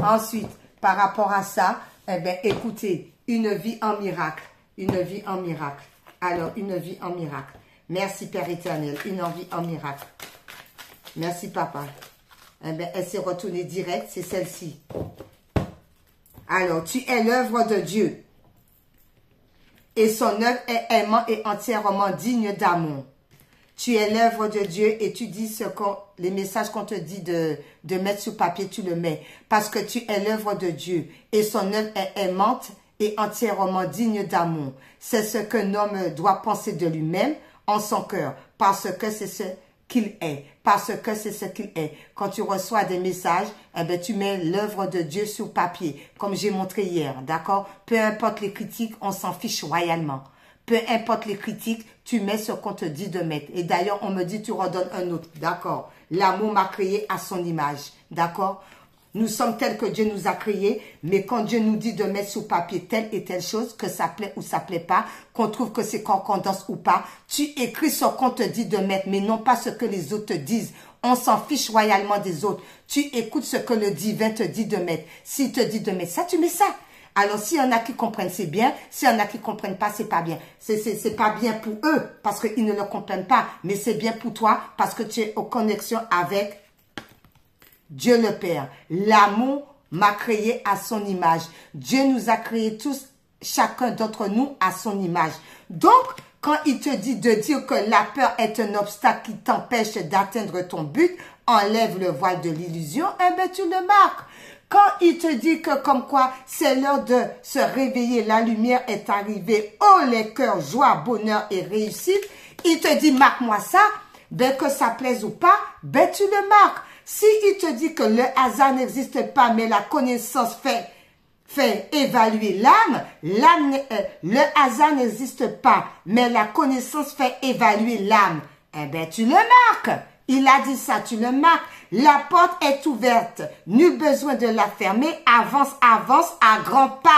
Ensuite, par rapport à ça, eh bien, écoutez, une vie en miracle. Une vie en miracle. Alors, une vie en miracle. Merci Père éternel, une vie en miracle. Merci Papa. Eh bien, elle s'est retournée direct, c'est celle-ci. Alors, tu es l'œuvre de Dieu. Et son œuvre est aimant et entièrement digne d'amour. Tu es l'œuvre de Dieu et tu dis les messages qu'on te dit de mettre sur papier, tu le mets. Parce que tu es l'œuvre de Dieu et son œuvre est aimante et entièrement digne d'amour. C'est ce qu'un homme doit penser de lui-même en son cœur. Parce que c'est ce qu'il est. Parce que c'est ce qu'il est. Quand tu reçois des messages, eh ben, tu mets l'œuvre de Dieu sur papier, comme j'ai montré hier, d'accord? Peu importe les critiques, on s'en fiche royalement. Peu importe les critiques, tu mets ce qu'on te dit de mettre. Et d'ailleurs, on me dit, tu redonnes un autre, d'accord? L'amour m'a créé à son image, d'accord? Nous sommes tels que Dieu nous a créés, mais quand Dieu nous dit de mettre sur papier telle et telle chose, que ça plaît ou ça plaît pas, qu'on trouve que c'est concordance ou pas, tu écris ce qu'on te dit de mettre, mais non pas ce que les autres te disent. On s'en fiche royalement des autres. Tu écoutes ce que le divin te dit de mettre. S'il te dit de mettre ça, tu mets ça. Alors, s'il y en a qui comprennent, c'est bien. S'il y en a qui comprennent pas, c'est pas bien. C'est pas bien pour eux, parce qu'ils ne le comprennent pas. Mais c'est bien pour toi, parce que tu es en connexion avec Dieu le Père. L'amour m'a créé à son image. Dieu nous a créés tous, chacun d'entre nous, à son image. Donc, quand il te dit de dire que la peur est un obstacle qui t'empêche d'atteindre ton but, enlève le voile de l'illusion, eh bien, tu le marques. Quand il te dit que comme quoi c'est l'heure de se réveiller, la lumière est arrivée, oh les cœurs, joie, bonheur et réussite, il te dit marque-moi ça, ben que ça plaise ou pas, ben tu le marques. Si il te dit que le hasard n'existe pas, mais la connaissance fait évaluer l'âme, le hasard n'existe pas, mais la connaissance fait évaluer l'âme, eh ben tu le marques. Il a dit ça, tu le marques. La porte est ouverte. Nul besoin de la fermer. Avance, avance à grands pas.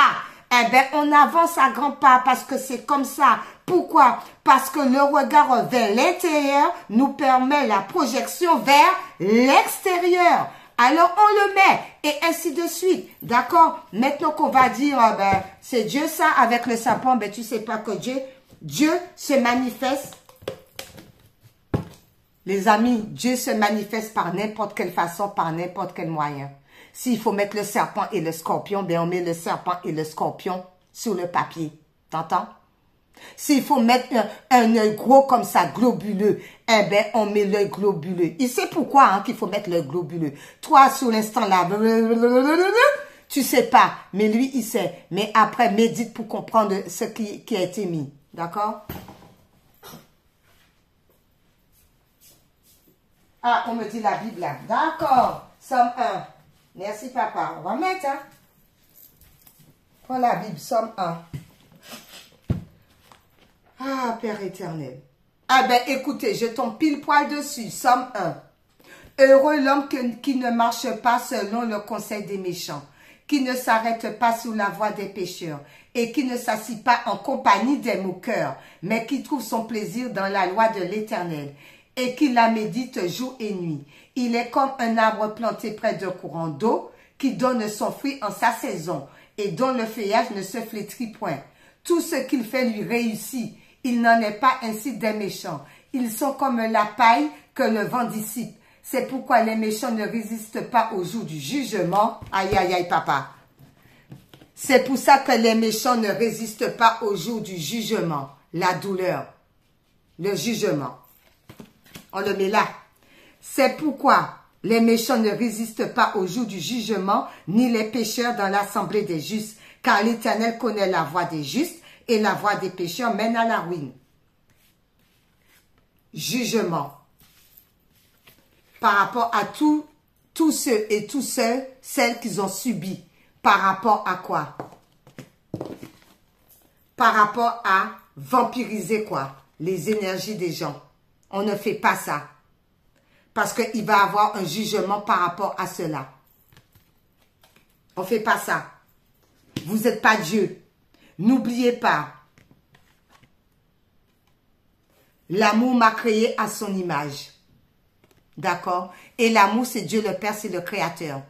Eh bien, on avance à grands pas parce que c'est comme ça. Pourquoi? Parce que le regard vers l'intérieur nous permet la projection vers l'extérieur. Alors, on le met et ainsi de suite. D'accord? Maintenant qu'on va dire, ben, c'est Dieu ça avec le sapin, ben, tu sais pas que Dieu se manifeste. Les amis, Dieu se manifeste par n'importe quelle façon, par n'importe quel moyen. S'il faut mettre le serpent et le scorpion, ben on met le serpent et le scorpion sur le papier. T'entends? S'il faut mettre un œil gros comme ça, globuleux, eh ben on met l'œil globuleux. Il sait pourquoi hein, qu'il faut mettre l'œil globuleux. Toi, sur l'instant là, tu sais pas, mais lui, il sait. Mais après, médite pour comprendre ce qui a été mis. D'accord? Ah, on me dit la Bible là. D'accord. Somme 1. Merci, papa. On va mettre, hein. Prends la Bible, Somme 1. Ah, Père éternel. Ah ben écoutez, je tombe pile poil dessus. Somme 1. Heureux l'homme qui ne marche pas selon le conseil des méchants, qui ne s'arrête pas sous la voie des pécheurs, et qui ne s'assit pas en compagnie des moqueurs, mais qui trouve son plaisir dans la loi de l'Éternel, et qui la médite jour et nuit. Il est comme un arbre planté près d'un courant d'eau, qui donne son fruit en sa saison, et dont le feuillage ne se flétrit point. Tout ce qu'il fait lui réussit. Il n'en est pas ainsi des méchants. Ils sont comme la paille que le vent dissipe. C'est pourquoi les méchants ne résistent pas au jour du jugement. Aïe, aïe, aïe, papa. C'est pour ça que les méchants ne résistent pas au jour du jugement. La douleur. Le jugement. On le met là. C'est pourquoi les méchants ne résistent pas au jour du jugement, ni les pécheurs dans l'assemblée des justes. Car l'Éternel connaît la voie des justes et la voie des pécheurs mène à la ruine. Jugement. Par rapport à tous ceux et tous celles qu'ils ont subi. Par rapport à quoi? Par rapport à vampiriser quoi? Les énergies des gens. On ne fait pas ça. Parce qu'il va y avoir un jugement par rapport à cela. On ne fait pas ça. Vous n'êtes pas Dieu. N'oubliez pas. L'amour m'a créé à son image. D'accord? Et l'amour, c'est Dieu le Père, c'est le Créateur.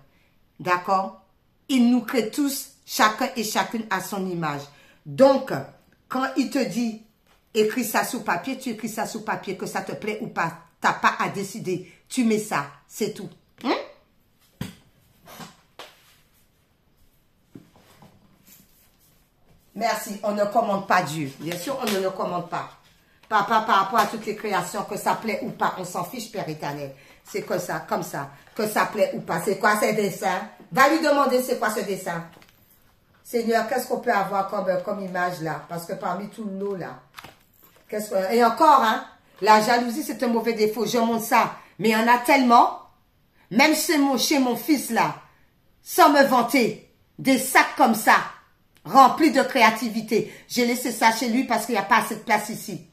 D'accord? Il nous crée tous, chacun et chacune à son image. Donc, quand il te dit, écris ça sous papier, tu écris ça sous papier, que ça te plaît ou pas. Tu n'as pas à décider. Tu mets ça, c'est tout. Merci, on ne commande pas Dieu. Bien sûr, on ne le commande pas. Papa, par rapport à toutes les créations, que ça plaît ou pas, on s'en fiche, Père éternel. C'est comme ça, que ça plaît ou pas. C'est quoi ces dessins? Va lui demander c'est quoi ce dessin. Seigneur, qu'est-ce qu'on peut avoir comme image là? Parce que parmi tout le lot là, et encore, hein, la jalousie c'est un mauvais défaut, je montre ça. Mais il y en a tellement, même chez mon fils là, sans me vanter, des sacs comme ça, remplis de créativité. J'ai laissé ça chez lui parce qu'il n'y a pas assez de place ici.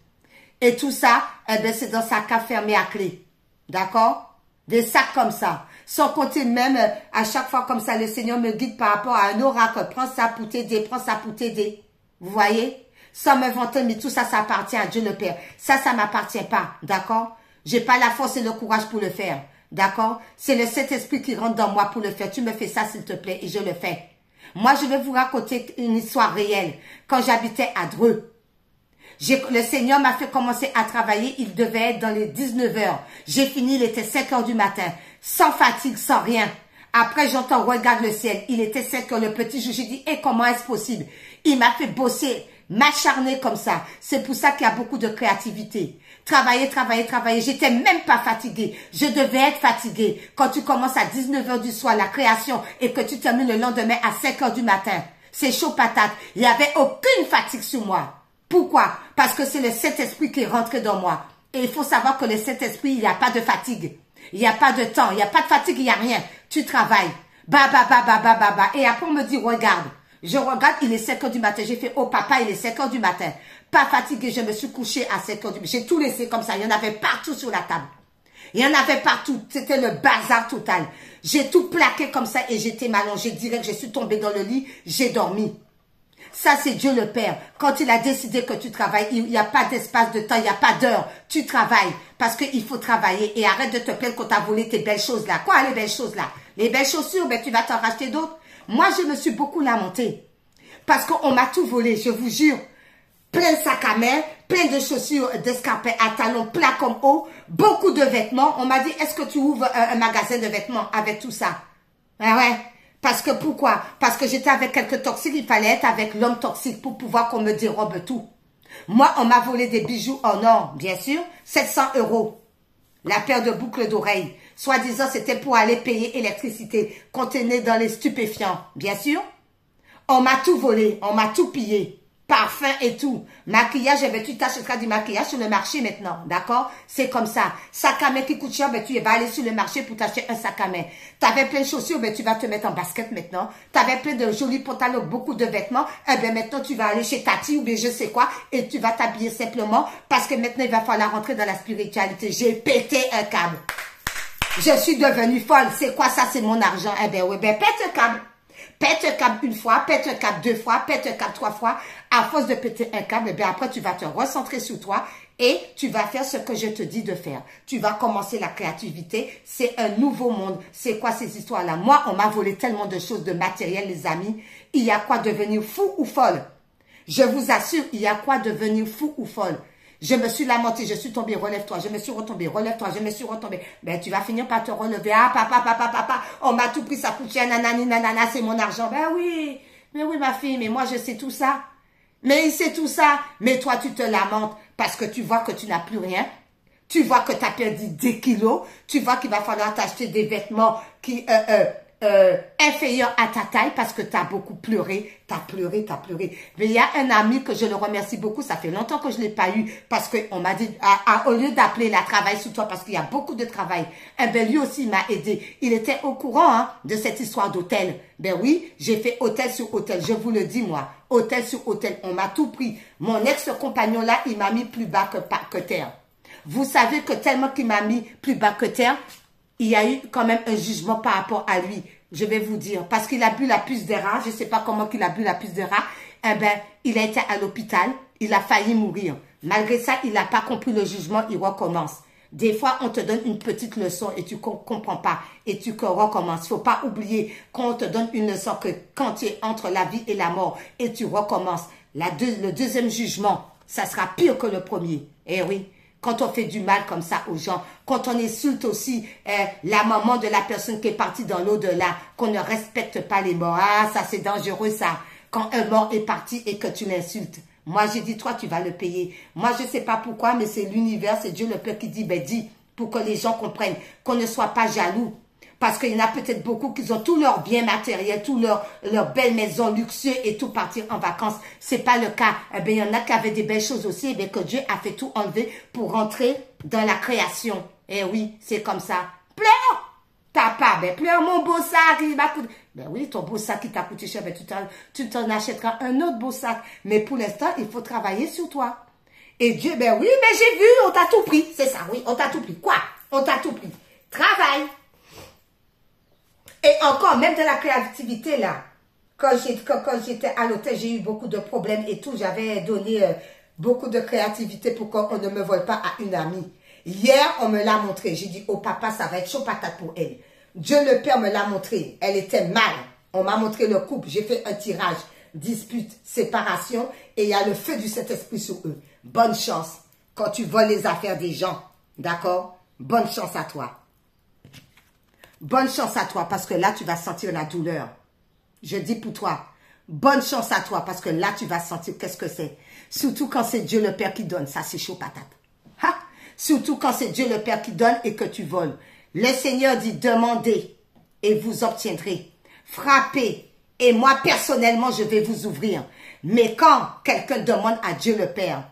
Et tout ça, eh ben, c'est dans sa cave fermée à clé. D'accord? Des sacs comme ça. Sans compter même, à chaque fois comme ça, le Seigneur me guide par rapport à un oracle. Prends ça pour t'aider, prends ça pour t'aider. Vous voyez? Sans me vanter, mais tout ça, ça appartient à Dieu le Père. Ça m'appartient pas. D'accord? J'ai pas la force et le courage pour le faire. D'accord? C'est le Saint-Esprit qui rentre dans moi pour le faire. Tu me fais ça, s'il te plaît, et je le fais. Moi, je vais vous raconter une histoire réelle. Quand j'habitais à Dreux, le Seigneur m'a fait commencer à travailler. Il devait être dans les 19 heures. J'ai fini, il était 5 heures du matin. Sans fatigue, sans rien. Après, j'entends, regarde le ciel. Il était 5 heures, le petit jour. J'ai dit, comment est-ce possible? Il m'a fait bosser, m'acharner comme ça. C'est pour ça qu'il y a beaucoup de créativité. Travailler, travailler, travailler. J'étais même pas fatiguée. Je devais être fatiguée. Quand tu commences à 19 heures du soir, la création, et que tu termines le lendemain à 5 heures du matin. C'est chaud patate. Il n'y avait aucune fatigue sur moi. Pourquoi? Parce que c'est le Saint-Esprit qui est rentré dans moi. Et il faut savoir que le Saint-Esprit, il n'y a pas de fatigue. Il n'y a pas de temps. Il n'y a pas de fatigue, il n'y a rien. Tu travailles. Bah. Et après, on me dit, regarde. Je regarde, il est 5 heures du matin. J'ai fait, oh papa, il est 5 heures du matin. Pas fatigué, je me suis couchée à 5 heures du matin. J'ai tout laissé comme ça. Il y en avait partout sur la table. Il y en avait partout. C'était le bazar total. J'ai tout plaqué comme ça et j'étais m'allongée direct. Je suis tombée dans le lit. J'ai dormi. Ça, c'est Dieu le Père. Quand il a décidé que tu travailles, il n'y a pas d'espace de temps, il n'y a pas d'heure. Tu travailles parce qu'il faut travailler. Et arrête de te plaindre qu'on t'a volé tes belles choses là. Quoi, les belles choses là? Les belles chaussures, ben, tu vas t'en racheter d'autres. Moi, je me suis beaucoup lamentée. Parce qu'on m'a tout volé, je vous jure. Plein de sacs à main, plein de chaussures, d'escarpins à talons plats comme haut, beaucoup de vêtements. On m'a dit, est-ce que tu ouvres un magasin de vêtements avec tout ça? Ah ouais. Parce que pourquoi? Parce que j'étais avec quelques toxiques, il fallait être avec l'homme toxique pour pouvoir qu'on me dérobe tout. Moi, on m'a volé des bijoux en or, bien sûr, 700 €. La paire de boucles d'oreilles. Soi-disant, c'était pour aller payer électricité, contenait dans les stupéfiants, bien sûr. On m'a tout volé, on m'a tout pillé. parfum et tout. Maquillage, eh ben, tu t'achèteras du maquillage sur le marché maintenant, d'accord? C'est comme ça. Sac à main qui coûte cher, ben, tu vas aller sur le marché pour t'acheter un sac à main. T'avais plein de chaussures, ben, tu vas te mettre en basket maintenant. T'avais plein de jolis pantalons, beaucoup de vêtements, eh ben, maintenant, tu vas aller chez Tati ou bien je sais quoi, et tu vas t'habiller simplement parce que maintenant, il va falloir rentrer dans la spiritualité. J'ai pété un câble. Je suis devenue folle. C'est quoi ça? C'est mon argent. Eh ben, oui, ben, pète un câble. Pète un câble une fois, pète un câble deux fois, pète un câble trois fois. À force de péter un câble, eh bien après, tu vas te recentrer sur toi et tu vas faire ce que je te dis de faire. Tu vas commencer la créativité. C'est un nouveau monde. C'est quoi ces histoires-là? Moi, on m'a volé tellement de choses, de matériel, les amis. Il y a quoi devenir fou ou folle? Je vous assure, il y a quoi devenir fou ou folle? Je me suis lamentée, je suis tombée, relève-toi. Je me suis retombée, relève-toi, je me suis retombée. Ben, tu vas finir par te relever. Ah, papa, on m'a tout pris, ça coûte cher, nanani, nanana, c'est mon argent. Ben oui, mais oui, ma fille, mais moi, je sais tout ça. Mais il sait tout ça. Mais toi, tu te lamentes parce que tu vois que tu n'as plus rien. Tu vois que tu as perdu des kilos. Tu vois qu'il va falloir t'acheter des vêtements qui, inférieur à ta taille parce que tu as beaucoup pleuré, tu as pleuré. Mais il y a un ami que je le remercie beaucoup, ça fait longtemps que je ne l'ai pas eu parce qu'on m'a dit, au lieu d'appeler la travail sur toi parce qu'il y a beaucoup de travail, eh ben lui aussi m'a aidé. Il était au courant hein, de cette histoire d'hôtel. Ben oui, j'ai fait hôtel sur hôtel, je vous le dis moi, hôtel sur hôtel, on m'a tout pris. Mon ex-compagnon là, il m'a mis plus bas que terre. Vous savez que tellement qu'il m'a mis plus bas que terre, il y a eu quand même un jugement par rapport à lui. Je vais vous dire. Parce qu'il a bu la puce des rats. Je ne sais pas comment qu'il a bu la puce des rats. Eh ben, il a été à l'hôpital. Il a failli mourir. Malgré ça, il n'a pas compris le jugement. Il recommence. Des fois, on te donne une petite leçon et tu ne comprends pas. Et tu recommences. Il ne faut pas oublier qu'on te donne une leçon que quand tu es entre la vie et la mort et tu recommences. Le deuxième jugement, ça sera pire que le premier. Eh oui. Quand on fait du mal comme ça aux gens, quand on insulte aussi la maman de la personne qui est partie dans l'au-delà, qu'on ne respecte pas les morts. Ah, ça c'est dangereux ça. Quand un mort est parti et que tu l'insultes. Moi j'ai dit, toi tu vas le payer. Moi je ne sais pas pourquoi, mais c'est l'univers, c'est Dieu le Père qui dit, ben dis, pour que les gens comprennent, qu'on ne soit pas jaloux. Parce qu'il y en a peut-être beaucoup qui ont tout leur bien matériel, tout leur belle maison luxueux et tout partir en vacances. C'est pas le cas. Eh bien, il y en a qui avaient des belles choses aussi, eh bien, que Dieu a fait tout enlever pour rentrer dans la création. Eh oui, c'est comme ça. Pleure! Papa, ben pleure mon beau sac, il m'a coûté. Ben oui, ton beau sac qui t'a coûté cher, ben tu t'en achèteras un autre beau sac. Mais pour l'instant, il faut travailler sur toi. Et Dieu, ben oui, mais j'ai vu, on t'a tout pris. C'est ça, oui, on t'a tout pris. Quoi? On t'a tout pris. Travaille. Et encore, même de la créativité, là, quand j'étais à l'hôtel, j'ai eu beaucoup de problèmes et tout. J'avais donné beaucoup de créativité pour qu'on ne me vole pas à une amie. Hier, on me l'a montré. J'ai dit, oh papa, ça va être chaud patate pour elle. Dieu le Père me l'a montré. Elle était mal. On m'a montré le couple. J'ai fait un tirage, dispute, séparation. Et il y a le feu du Saint-Esprit sur eux. Bonne chance quand tu voles les affaires des gens. D'accord? Bonne chance à toi. Bonne chance à toi parce que là, tu vas sentir la douleur. Je dis pour toi, bonne chance à toi parce que là, tu vas sentir qu'est-ce que c'est. Surtout quand c'est Dieu le Père qui donne. Ça, c'est chaud patate. Ha! Surtout quand c'est Dieu le Père qui donne et que tu voles. Le Seigneur dit, demandez et vous obtiendrez. Frappez et moi, personnellement, je vais vous ouvrir. Mais quand quelqu'un demande à Dieu le Père,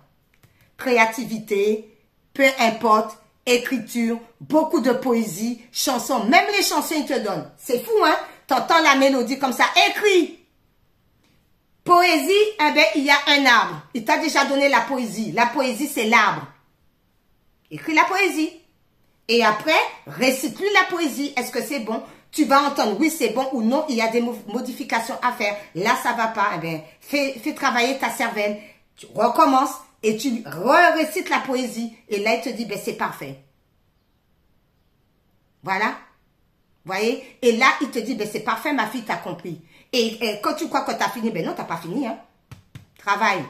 créativité, peu importe, écriture, beaucoup de poésie, chansons, même les chansons ils te donnent. C'est fou, hein? T'entends la mélodie comme ça, écris. Poésie, eh ben, il y a un arbre. Il t'a déjà donné la poésie. La poésie, c'est l'arbre. Écris la poésie. Et après, récite-lui la poésie. Est-ce que c'est bon? Tu vas entendre, oui, c'est bon ou non, il y a des modifications à faire. Là, ça va pas. Eh ben, fais travailler ta cervelle. Tu recommences. Et tu récites la poésie. Et là, il te dit, ben, c'est parfait. Voilà. Voyez? Et là, il te dit, ben, c'est parfait, ma fille, t'as compris. Et quand tu crois que t'as fini, ben non, t'as pas fini, hein. Travaille.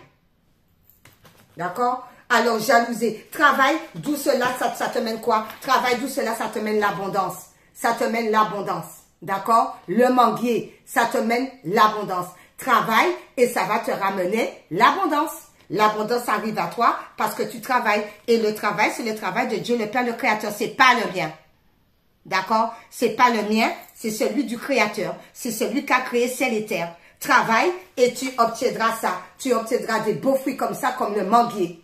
D'accord? Alors, jalouser. Travail, d'où cela, ça te mène quoi? Travail, d'où cela, ça te mène l'abondance. Ça te mène l'abondance. D'accord? Le manguier, ça te mène l'abondance. Travail, et ça va te ramener l'abondance. L'abondance arrive à toi parce que tu travailles. Et le travail, c'est le travail de Dieu, le Père, le Créateur. C'est pas le mien. D'accord? C'est pas le mien, c'est celui du Créateur. C'est celui qui a créé ciel et terre. Travaille et tu obtiendras ça. Tu obtiendras des beaux fruits comme ça, comme le manguier.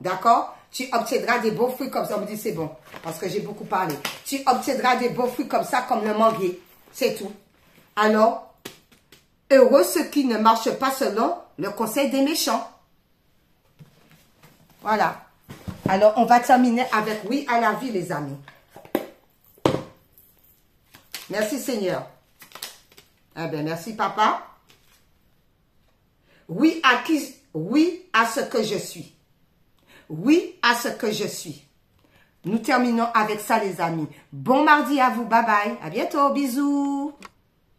D'accord? Tu obtiendras des beaux fruits comme ça. On me dit c'est bon, parce que j'ai beaucoup parlé. Tu obtiendras des beaux fruits comme ça, comme le manguier. C'est tout. Alors, heureux ceux qui ne marchent pas selon le conseil des méchants. Voilà. Alors, on va terminer avec oui à la vie, les amis. Merci, Seigneur. Eh bien, merci, Papa. Oui à qui? Oui à ce que je suis. Oui à ce que je suis. Nous terminons avec ça, les amis. Bon mardi à vous. Bye bye. À bientôt. Bisous.